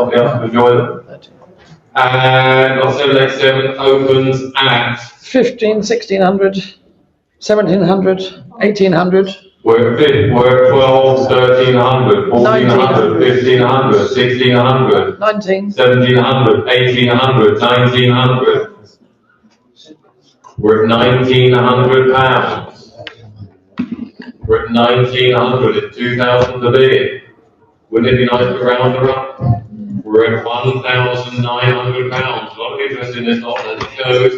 somebody else to enjoy them. And also next 7 opens at 15, 1600, 1700, 1800. We're 12, 1300, 1400, 1500, 1600, 19, 1700, 1800, 1900. We're at £1,900. We're at 1900 at 2000 a bid. Wouldn't it be nice to round her up? We're at £1,900. A lot of interest in this lot as it shows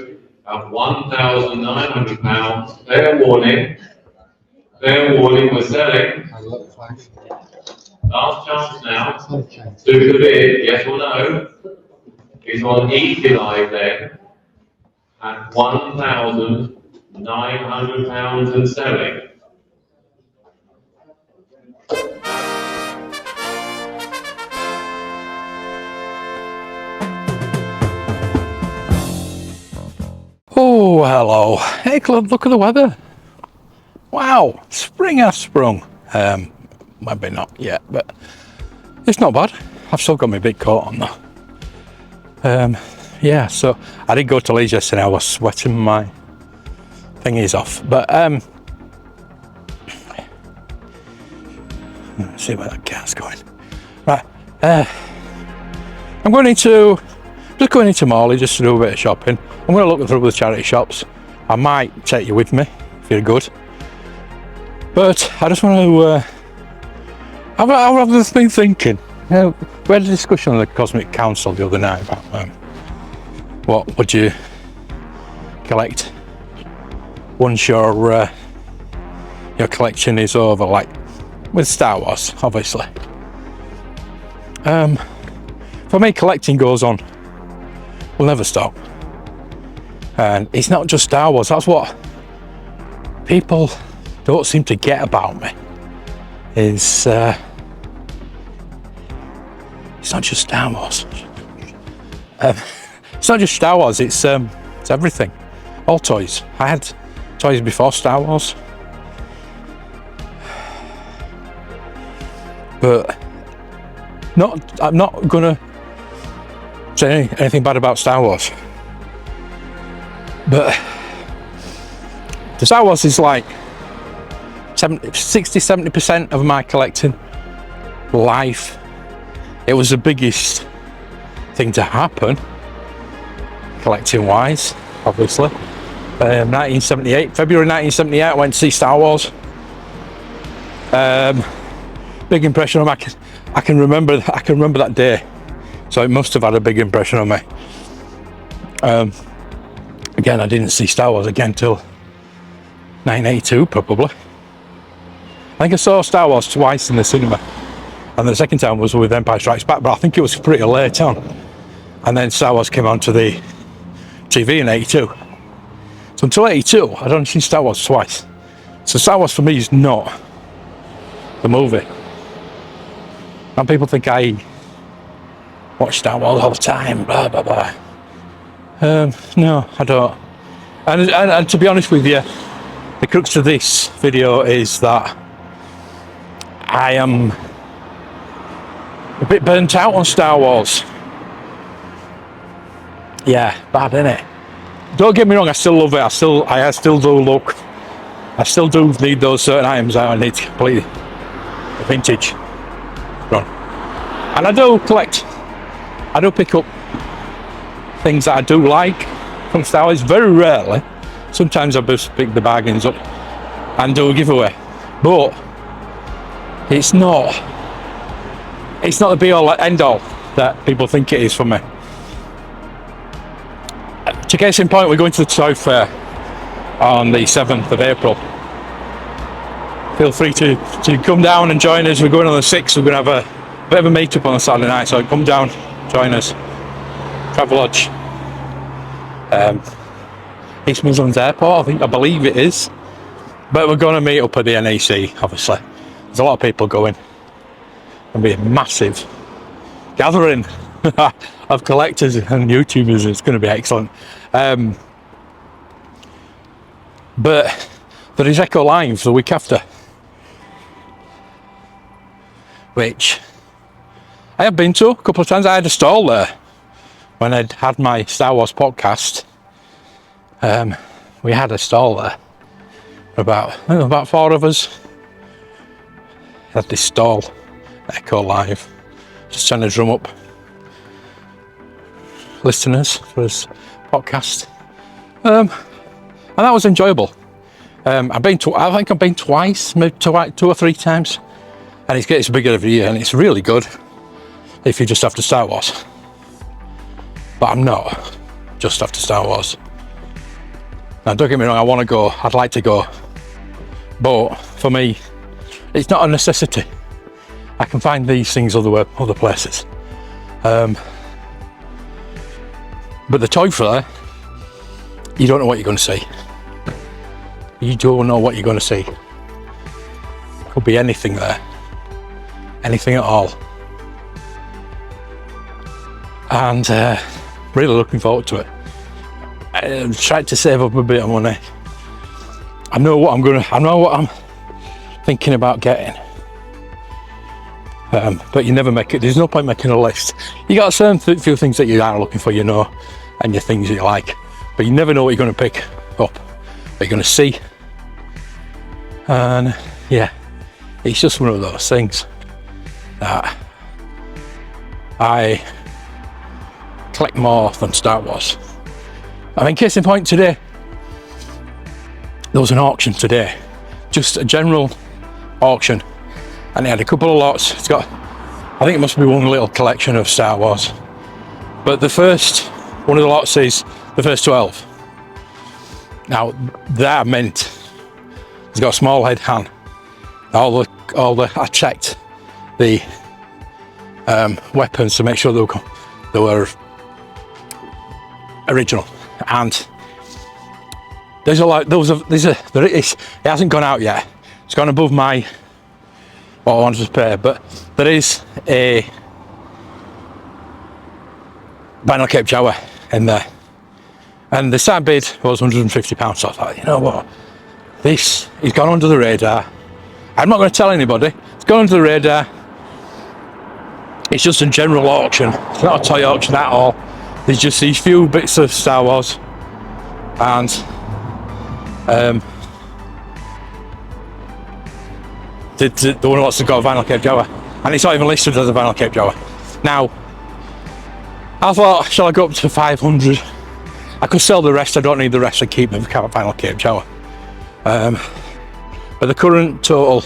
at £1,900. Fair warning. Fair warning, we're selling. Last chance now. Do the bid, yes or no. It's on Easy Live then at £1,900 and selling. Oh, hello. Hey, Club, look at the weather. Wow, spring has sprung. Maybe not yet, but it's not bad. I've still got my big coat on though. Yeah, so I did go to Leeds yesterday. I was sweating my thingies off, but let's see where that car's going. Right, I'm just going into Morley just to do a bit of shopping. I'm going to look through the charity shops. I might take you with me if you're good. But I just want to. I've just been thinking. We had a discussion on the Cosmic Council the other night about what would you collect once your collection is over, like with Star Wars, obviously. For me, collecting goes on. Will never stop. And it's not just Star Wars. That's what people don't seem to get about me. Is it's not just Star Wars. It's not just Star Wars. It's everything. All toys. I had toys before Star Wars, but I'm not gonna say anything bad about Star Wars. But the Star Wars is like 60-70% of my collecting life. It was the biggest thing to happen collecting wise, obviously. 1978, February 1978, I went to see Star Wars. Big impression on me. I can remember that day, so it must have had a big impression on me. Again, I didn't see Star Wars again till 1982, probably. I think I saw Star Wars twice in the cinema, and the second time was with Empire Strikes Back, but I think it was pretty late on. And then Star Wars came onto the TV in 82. So until 82, I'd only seen Star Wars twice. So Star Wars for me is not the movie. And people think I watch Star Wars all the time, blah, blah, blah. No, I don't. And to be honest with you, the crux of this video is that I am a bit burnt out on Star Wars. Yeah, bad, innit? Don't get me wrong, I still love it. I still do look. I still do need those certain items that I need to complete the vintage run. And I do collect. I do pick up things that I do like from Star Wars. Very rarely. Sometimes I just pick the bargains up and do a giveaway. But it's not the be all end all that people think it is for me. To case in point, we're going to the Toy Fair on the 7th of April. Feel free to come down and join us. We're going on the 6th. We're going to have a bit of a meet-up on a Saturday night, so come down, join us. Travelodge. East Midlands Airport, I believe it is. But we're going to meet up at the NEC, obviously. There's a lot of people going. It'll be a massive gathering of collectors and YouTubers. It's going to be excellent. But there is Echo Live the week after, which I have been to a couple of times. I had a stall there when I'd had my Star Wars podcast. We had a stall there. About 4 of us had this stall, Echo Live, just trying to drum up listeners for his podcast. And that was enjoyable. I think I've been twice, maybe 2 or 3 times, and it gets bigger every year, and it's really good if you're just after Star Wars. But I'm not just after Star Wars. Now, don't get me wrong, I want to go, I'd like to go, but for me, it's not a necessity. I can find these things other places. But the toy fair, you don't know what you're going to see. You don't know what you're going to see. Could be anything there. Anything at all. And really looking forward to it. I've tried to save up a bit of money. I know what I'm thinking about getting. But you never make it. There's no point making a list. You got a certain few things that you are looking for, you know, and your things that you like. But you never know what you're going to pick up, what you're going to see. And yeah, it's just one of those things that I collect more than Star Wars. I mean, case in point, today there was an auction today, just a general auction, and it had a couple of lots. It's got, I think it must be one little collection of Star Wars, but the first one of the lots is the first 12. Now that meant it's got a small head Han. All the I checked the weapons to make sure they were original, and there's a lot. It hasn't gone out yet. It's gone above what I wanted to pay, but there is a vinyl cape Jawa in there, and the start bid was £150. So I thought, you know what, this has gone under the radar. I'm not going to tell anybody. It's gone under the radar. It's just a general auction. It's not a toy auction at all. There's just these few bits of Star Wars, and the one lots have got a vinyl cape Jawa, and it's not even listed as a vinyl cape Jawa. Now, I thought, shall I go up to 500? I could sell the rest. I don't need the rest. I keep the vinyl cape Jawa. But the current total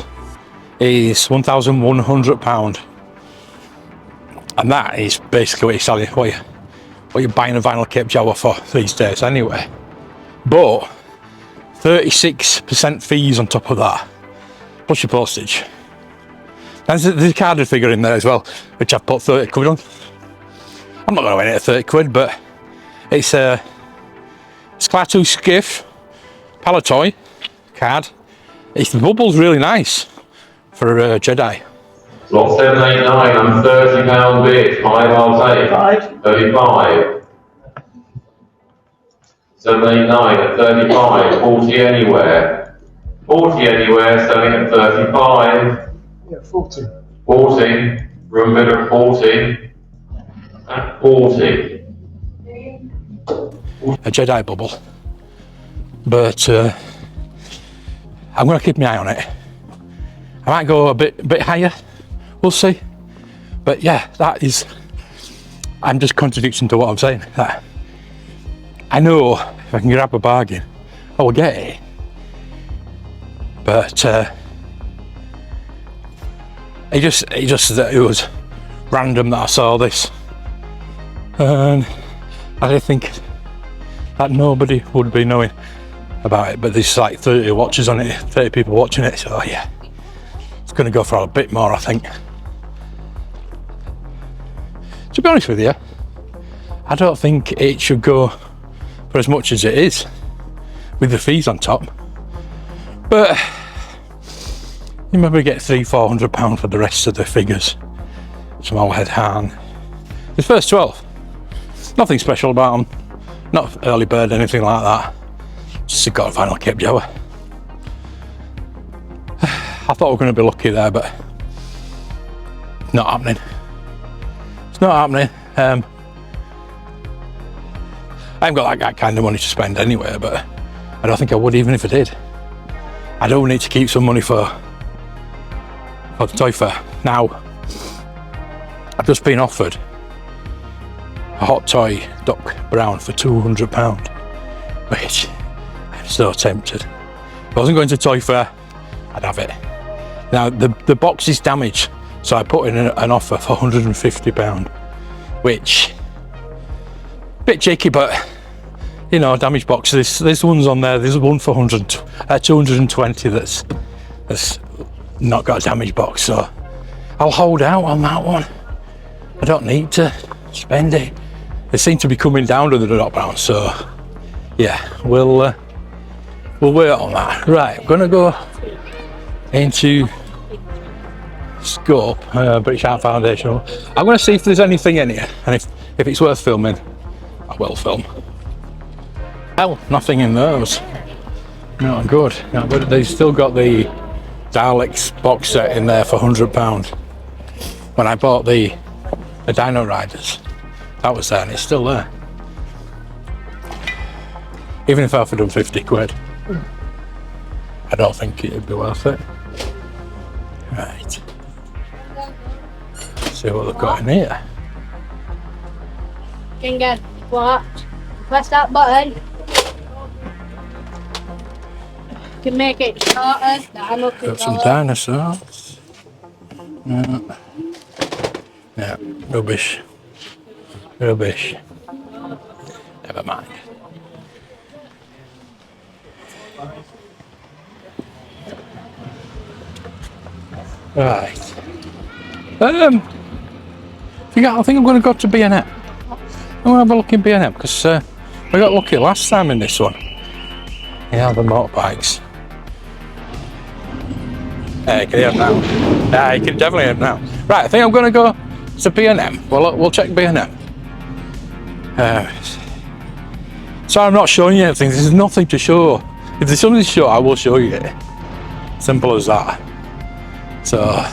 is £1,100, and that is basically what you're selling, what you're buying a vinyl cape Jawa for these days anyway. But 36% fees on top of that, plus your postage. And there's a carded figure in there as well, which I've put 30 quid on. I'm not going to win it at 30 quid, but it's a Sklaatu Skiff Palatoy card. The bubble's really nice for a Jedi. Lot 789 and £30 bid. 5 I'll take. 5. 35. 789 at 35. 40 anywhere. 40 anywhere, selling at 35. Yeah, 40. 40. Room bid at 40. At 40. A Jedi bubble. But I'm going to keep my eye on it. I might go a bit higher. We'll see. But yeah, I'm just contradicting to what I'm saying. That I know if I can grab a bargain, I will get it. But it was random that I saw this, and I didn't think that nobody would be knowing about it. But there's like 30 watchers on it, 30 people watching it. So yeah, it's going to go for a bit more, I think. To be honest with you, I don't think it should go for as much as it is, with the fees on top. But you maybe get £300-400 for the rest of the figures. Small head Han. The first 12, nothing special about them. Not early bird, anything like that. Just got a vinyl cape Jawa. I thought we were going to be lucky there, but not happening. It's not happening. I haven't got that kind of money to spend anyway, but I don't think I would even if I did. I do need to keep some money for the toy fair. Now, I've just been offered a hot toy Doc Brown for £200, which I'm so tempted. If I wasn't going to toy fair, I'd have it. Now, the box is damaged, so I put in an offer for £150, which a bit cheeky, but you know, damaged box. There's ones on there. There's one for 220 that's not got a damaged box, so I'll hold out on that one. I don't need to spend it. They seem to be coming down to the Doc Brown, so yeah, we'll wait on that. Right, I'm gonna go into Scope, British Art Foundation. I'm gonna see if there's anything in here, and if it's worth filming, I will film. Hell, nothing in those. Not good. Not good. They've still got the Daleks box set in there for £100. When I bought the Dino Riders, that was there and it's still there. Even if I offered them 50 quid, I don't think it'd be worth it. Right. Let's see what they've got in here. Can get what? Press that button. You can make it shorter. Got some dinosaurs. Yeah, rubbish. Rubbish. Never mind. Right. I think I'm going to go to B&M. I'm going to have a look in B&M because I got lucky last time in this one. Yeah, the motorbikes. Yeah, you can hear them now. Yeah, you can definitely hear them now. Right, I think I'm going to go to B&M. We'll check B&M. So I'm not showing you anything. There's nothing to show. If there's something to show, I will show you it. Simple as that. So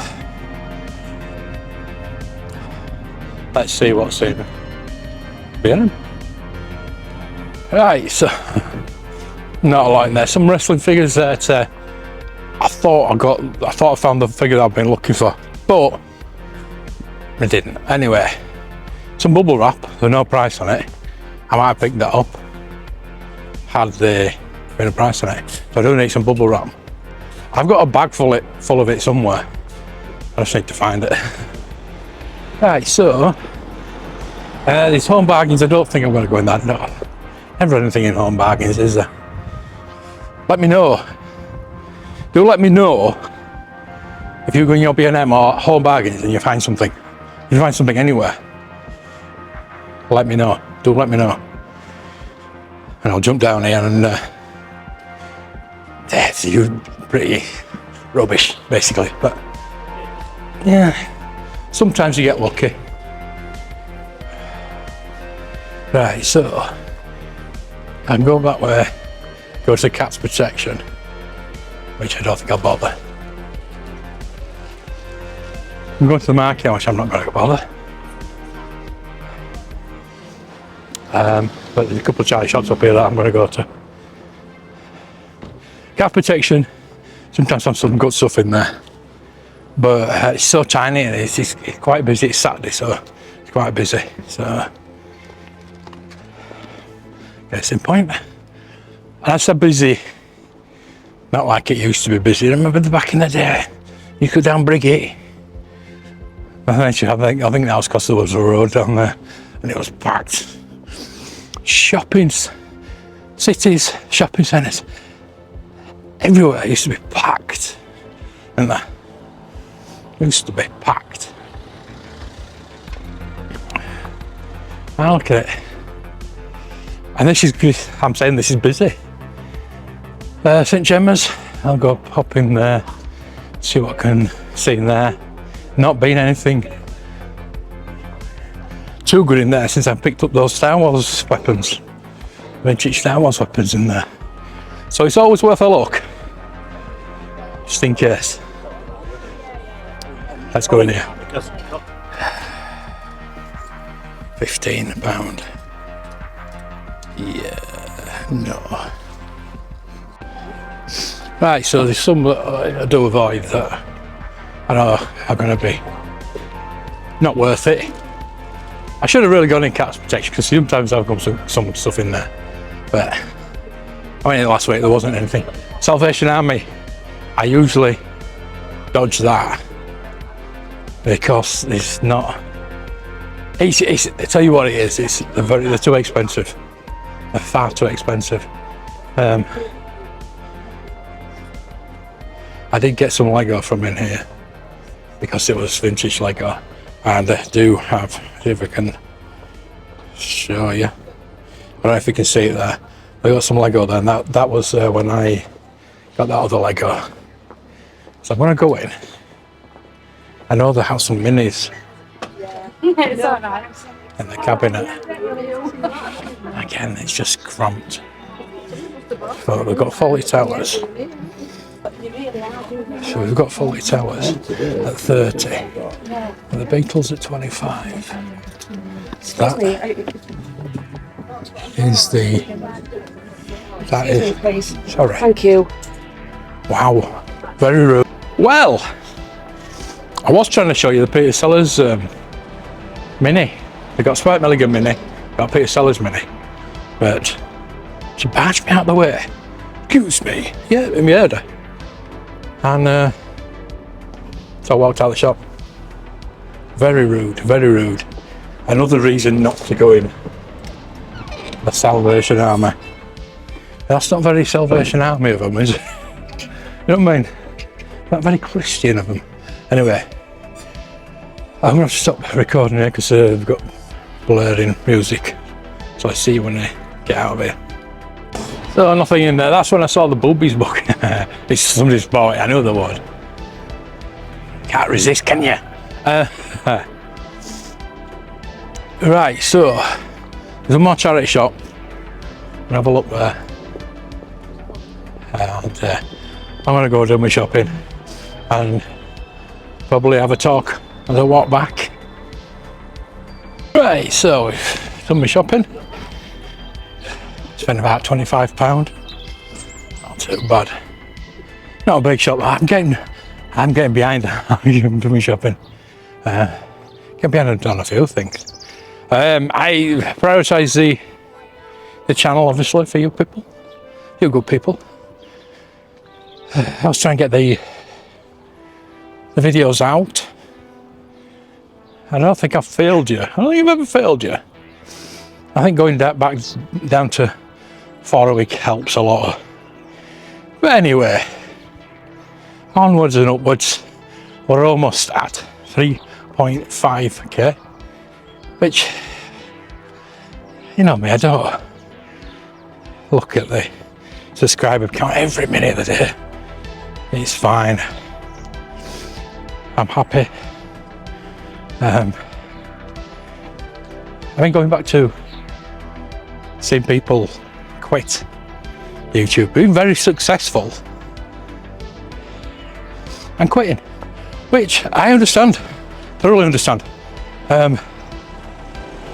let's see what's in B&M. Right, so not a lot in there. Some wrestling figures that I thought I found the figure that I've been looking for, but I didn't. Anyway, some bubble wrap. There's no price on it. I might pick that up. Had the been a price on it, so I do need some bubble wrap. I've got a bag full of it somewhere. I just need to find it. Right, so these home bargains. I don't think I'm going to go in that. No, never anything in home bargains, is there? Let me know. Do let me know if you go in your B&M or home bargains and you find something. If you find something anywhere, let me know. Do let me know. And I'll jump down here and that's pretty rubbish, basically. But yeah, sometimes you get lucky. Right, so I can go that way, go to Cat's Protection, which I don't think I'll bother. I'm going to the market, which I'm not going to bother. But there's a couple of Charlie shops up here that I'm going to go to. Cat Protection, sometimes have some good stuff in there, but it's so tiny and it's quite busy. It's Saturday, so it's quite busy. So, case in point. And I said busy, not like it used to be busy. Remember back in the day, you could down Briggate. I think that was because there was a road down there and it was packed. Cities, shopping centres, everywhere used to be packed, and that used to be packed. Now look at it, and this is good. I'm saying this is busy. St Gemma's, I'll go pop in there, see what I can see in there. Not been anything too good in there since I picked up those Star Wars weapons, vintage Star Wars weapons in there. So it's always worth a look, just in case. Let's go in here. £15. Yeah, no. Right, so there's some that I do avoid that I know are going to be not worth it. I should have really gone in cat's protection because sometimes I've got some stuff in there. But I mean, last week there wasn't anything. Salvation Army, I usually dodge that because it's not. I tell you what it is. They're too expensive. They're far too expensive. I did get some Lego from in here because it was vintage Lego, and they do have. See if I can show you. I don't know if you can see it there. They got some Lego there, and that was when I got that other Lego. So I'm gonna go in. I know they have some minis It's alright. in the cabinet. Again, it's just cramped. So we've got Fawlty Towers. So we've got Fawlty Towers at 30, and the Beatles at 25. So that is sorry. Thank you. Wow, very rude. Well, I was trying to show you the Peter Sellers Mini. They got Spike Milligan Mini, got Peter Sellers Mini, but she barged me out of the way. Excuse me. Yeah, I heard her. And so I walked out of the shop. Very rude, very rude. Another reason not to go in the Salvation Army. That's not very Salvation Army of them, is it? You know what I mean? Not very Christian of them. Anyway, I'm going to have to stop recording here because we've got blaring music. So I see you when I get out of here. So nothing in there. That's when I saw the Boobies book. It's somebody's bought it. I knew they would. Can't resist, can you? Right, so there's a more charity shop. We'll have a look there. And I'm going to go do my shopping and probably have a talk as I walk back. Right, so we've done my shopping. Spent about £25. Not too bad. Not a big shop. I'm getting behind on my shopping. Getting behind on a few things. I prioritise the channel obviously for you people. You good people. I was trying to get the videos out. I don't think I've failed you. I don't think I've ever failed you. I think going back down to 4 a week helps a lot. But anyway, onwards and upwards, we're almost at 3.5k, which, you know me, I don't look at the subscriber count every minute of the day. It's fine. I'm happy. I've been going back to seeing people quit YouTube, being very successful and quitting, which I understand, thoroughly understand.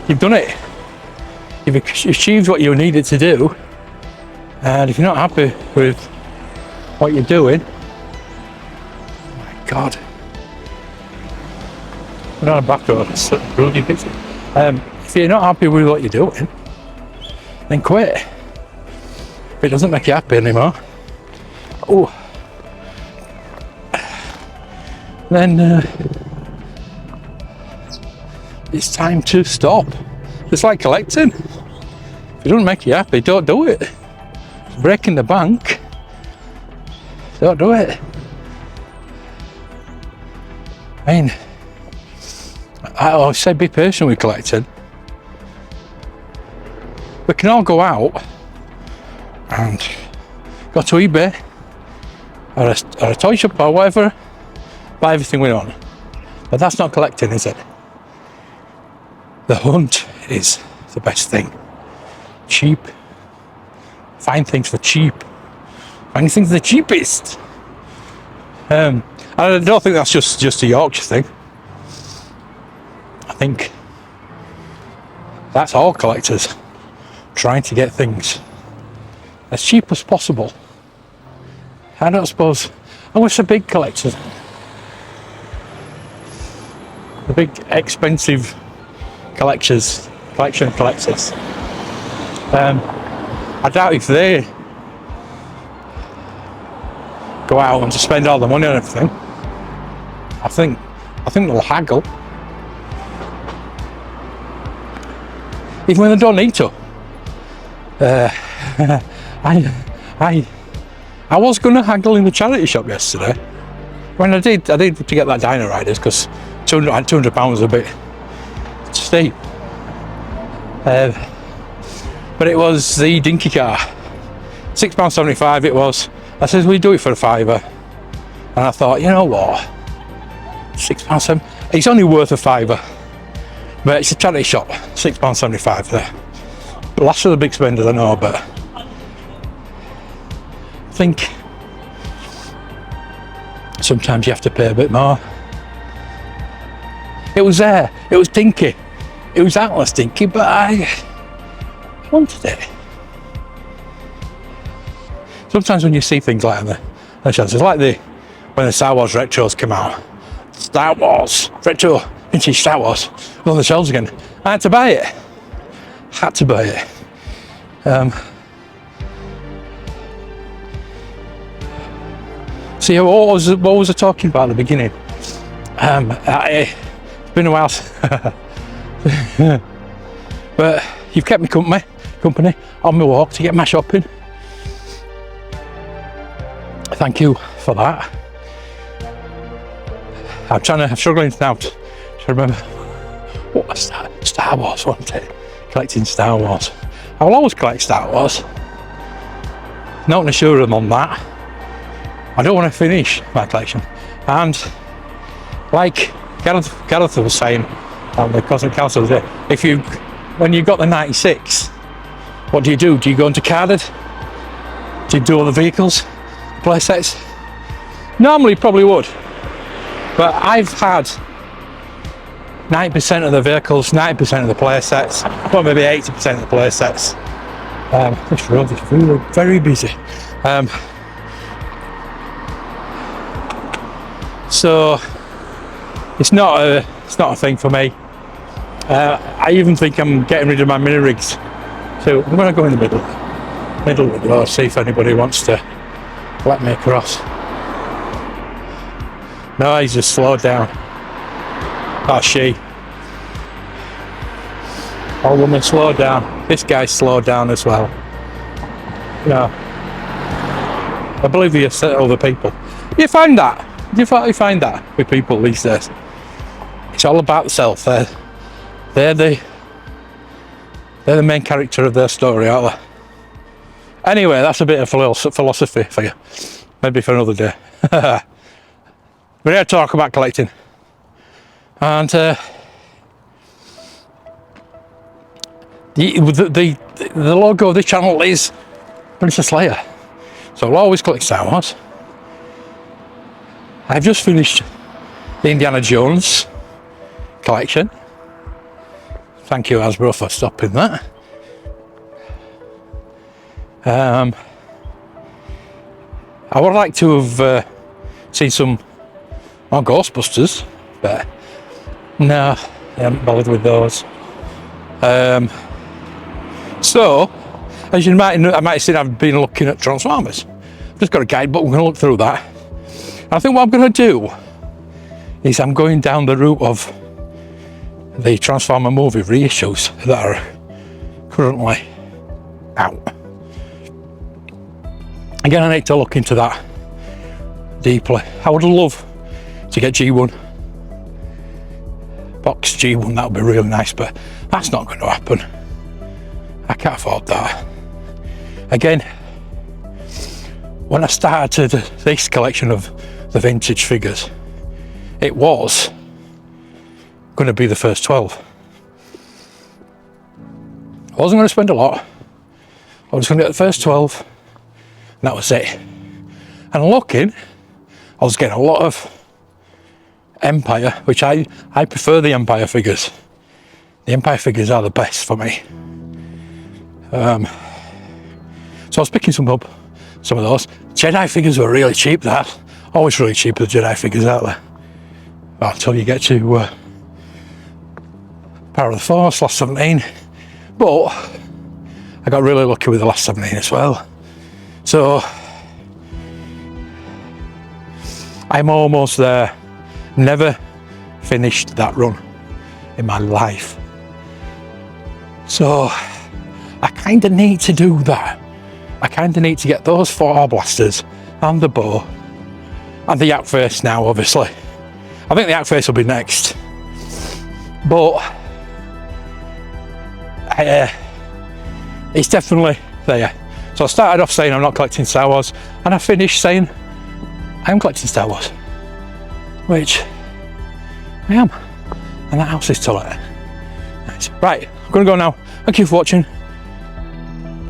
You've done it, you've achieved what you needed to do, and if you're not happy with what you're doing, oh my God, we're on a back road, it's really busy. If you're not happy with what you're doing, then quit. If it doesn't make you happy anymore, then it's time to stop. It's like collecting. If it doesn't make you happy, don't do it. Breaking the bank, don't do it. I mean, I always say be patient with collecting. We can all go out and go to eBay or a toy shop or whatever, buy everything we want. But that's not collecting, is it? The hunt is the best thing. Cheap. Find things for cheap. Find things the cheapest. I don't think that's just a Yorkshire thing. I think That's all collectors trying to get things as cheap as possible. I don't suppose, unless the big collectors, the big expensive collection collectors. I doubt if they go out and spend all the money on everything. I think they'll haggle, even when they don't need to. I was going to haggle in the charity shop yesterday. When I did to get that Dino Riders, because £200 was a bit steep. But it was the dinky car, £6.75 it was. I said, we do it for a £5. And I thought, you know what, £6.7, it's only worth a £5. But it's a charity shop, £6.75 there. But last of the big spenders I know, but I think sometimes you have to pay a bit more. It was there, it was dinky. It was Atlas dinky, but I wanted it. Sometimes when you see things like that, the chances, like when the Star Wars retros came out, Star Wars retro vintage Star Wars on the shelves again. I had to buy it. See, what was I talking about at the beginning? It's been a while. But you've kept me company on my walk to get my shopping. Thank you for that. I'm struggling now to remember what was Star Wars, wasn't it? Collecting Star Wars. I will always collect Star Wars. Not an sure on that. I don't want to finish my collection. And like Gareth was saying on the Cosmic Council today, when you got the 96, what do? Do you go into carded? Do you do all the vehicles, play sets? Normally probably would. But I've had 90% of the vehicles, 90% of the play sets, well maybe 80% of the play sets. This road is really very busy. So it's not a thing for me. I even think I'm getting rid of my mini rigs. So I'm going to go in the middle of the road, see if anybody wants to let me across. No, he's just slowed down. Oh, she. Oh, woman, slow down. This guy's slowed down as well. No. I believe you set other people. You find that? You find that with people these days? It's all about the self. They're the main character of their story, aren't they? Anyway, that's a bit of philosophy for you. Maybe for another day. We're here to talk about collecting. And the logo of this channel is Princess Leia. So I'll always collect Star Wars. I've just finished the Indiana Jones collection. Thank you, Hasbro, for stopping that. I would like to have seen some more Ghostbusters, but no, I haven't bothered with those. So, as you might have seen, I've been looking at Transformers. I've just got a guidebook, I'm going to look through that. I think what I'm going to do is I'm going down the route of the Transformer movie reissues that are currently out. Again, I need to look into that deeply. I would love to get G1, box G1, that would be really nice, but that's not going to happen. I can't afford that. Again, when I started this collection of the vintage figures, it was going to be the first 12. I wasn't going to spend a lot. I was going to get the first 12, and that was it. And looking, I was getting a lot of Empire, which I prefer the Empire figures. The Empire figures are the best for me. So I was picking some up, some of those. Jedi figures were really cheap, that. Always really cheap, the Jedi figures, aren't they? Well, until you get to Power of the Force, last 17. But I got really lucky with the last 17 as well. So I'm almost there. Never finished that run in my life. So I kind of need to do that. I kind of need to get those 4 blasters and the bow and the yak face now, obviously. I think the yak face will be next. But it's definitely there. So I started off saying I'm not collecting Star Wars, and I finished saying I am collecting Star Wars, which I am, and that house is still there. Nice. Right, I'm gonna go now. Thank you for watching.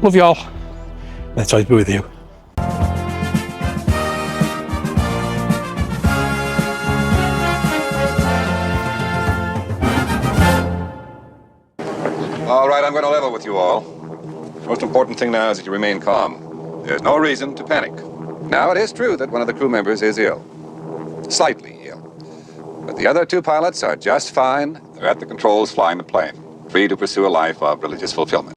Love you all. Let's always be with you. All right, I'm going to level with you all. Most important thing now is that you remain calm. There's no reason to panic. Now, it is true that one of the crew members is ill. Slightly ill. But the other 2 pilots are just fine. They're at the controls flying the plane, free to pursue a life of religious fulfillment.